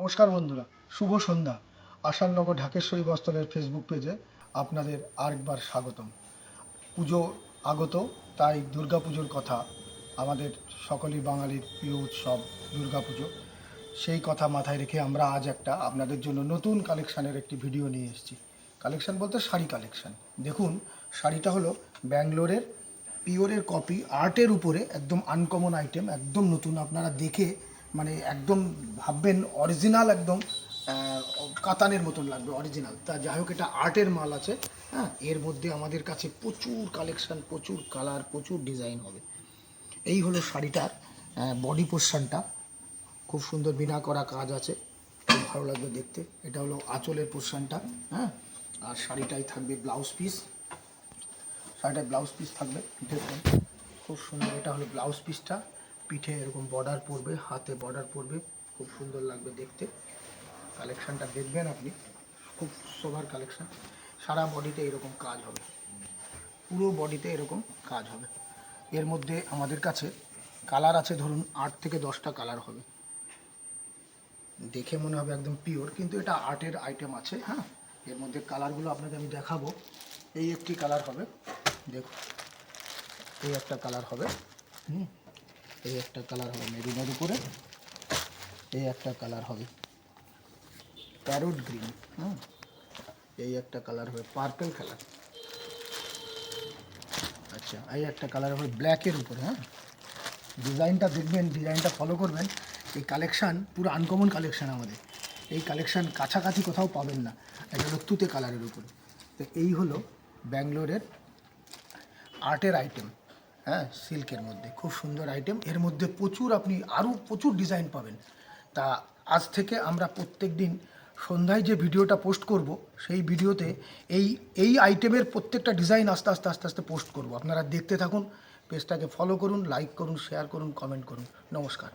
নমস্কার বন্ধুরা, শুভ সন্ধ্যা। আসাননগর ঢাকেশ্বরী বস্ত্রালয়ের ফেসবুক পেজে আপনাদের আরেকবার স্বাগতম। পুজো আগত, তাই দুর্গাপুজোর কথা, আমাদের সকলেই বাঙালির প্রিয় উৎসব দুর্গাপুজো। সেই কথা মাথায় রেখে আমরা আজ একটা আপনাদের জন্য নতুন কালেকশানের একটি ভিডিও নিয়ে এসেছি। কালেকশান বলতে শাড়ি কালেকশান। দেখুন, শাড়িটা হলো ব্যাঙ্গালোরের পিওরের কপি, আর্টের উপরে একদম আনকমন আইটেম, একদম নতুন। আপনারা দেখে মানে একদম ভাববেন অরিজিনাল, একদম কাতানের মতন লাগবে, অরিজিনাল। তা যাই হোক, এটা আর্টের মাল আছে। হ্যাঁ, এর মধ্যে আমাদের কাছে প্রচুর কালেকশান, প্রচুর কালার, প্রচুর ডিজাইন হবে। এই হলো শাড়িটার বডি পোর্শনটা, খুব সুন্দর বিনা করা কাজ আছে, খুব ভালো লাগবে দেখতে। এটা হলো আঁচলের পোর্শনটা। হ্যাঁ, আর শাড়িটাই থাকবে ব্লাউজ পিস। শাড়িটায় ব্লাউজ পিস থাকবে, দেখুন খুব সুন্দর। এটা হলো ব্লাউজ পিসটা, পিঠে এরকম বর্ডার পড়বে, হাতে বর্ডার পড়বে, খুব সুন্দর লাগবে দেখতে। কালেকশানটা দেখবেন আপনি, খুব সোভার কালেকশান। সারা বডিতে এরকম কাজ হবে, পুরো বডিতে এরকম কাজ হবে। এর মধ্যে আমাদের কাছে কালার আছে ধরুন 8 থেকে 10টা কালার হবে। দেখে মনে হবে একদম পিওর, কিন্তু এটা আর্টের আইটেম আছে। হ্যাঁ, এর মধ্যে কালারগুলো আপনাকে আমি দেখাবো। এই একটি কালার হবে, দেখুন এই একটা কালার হবে। এই একটা কালার হবে মেরুনের উপরে। এই একটা কালার হবে প্যারোট গ্রিন। এই একটা কালার হবে পার্পল কালার। আচ্ছা, এই একটা কালার হবে ব্ল্যাকের উপরে। হ্যাঁ, ডিজাইনটা দেখবেন, ডিজাইনটা ফলো করবেন। এই কালেকশান পুরো আনকমন কালেকশান আমাদের। এই কালেকশান কাছাকাছি কোথাও পাবেন না। এটা হলো তুতে কালারের উপরে। তো এই হলো ব্যাঙ্গালোরের আর্টের আইটেম। হ্যাঁ, সিল্কের মধ্যে খুব সুন্দর আইটেম। এর মধ্যে প্রচুর, আপনি আরও প্রচুর ডিজাইন পাবেন। তা আজ থেকে আমরা প্রত্যেক দিন সন্ধ্যায় যে ভিডিওটা পোস্ট করব, সেই ভিডিওতে এই এই আইটেমের প্রত্যেকটা ডিজাইন আস্তে আস্তে আস্তে আস্তে পোস্ট করব। আপনারা দেখতে থাকুন, পেজটাকে ফলো করুন, লাইক করুন, শেয়ার করুন, কমেন্ট করুন। নমস্কার।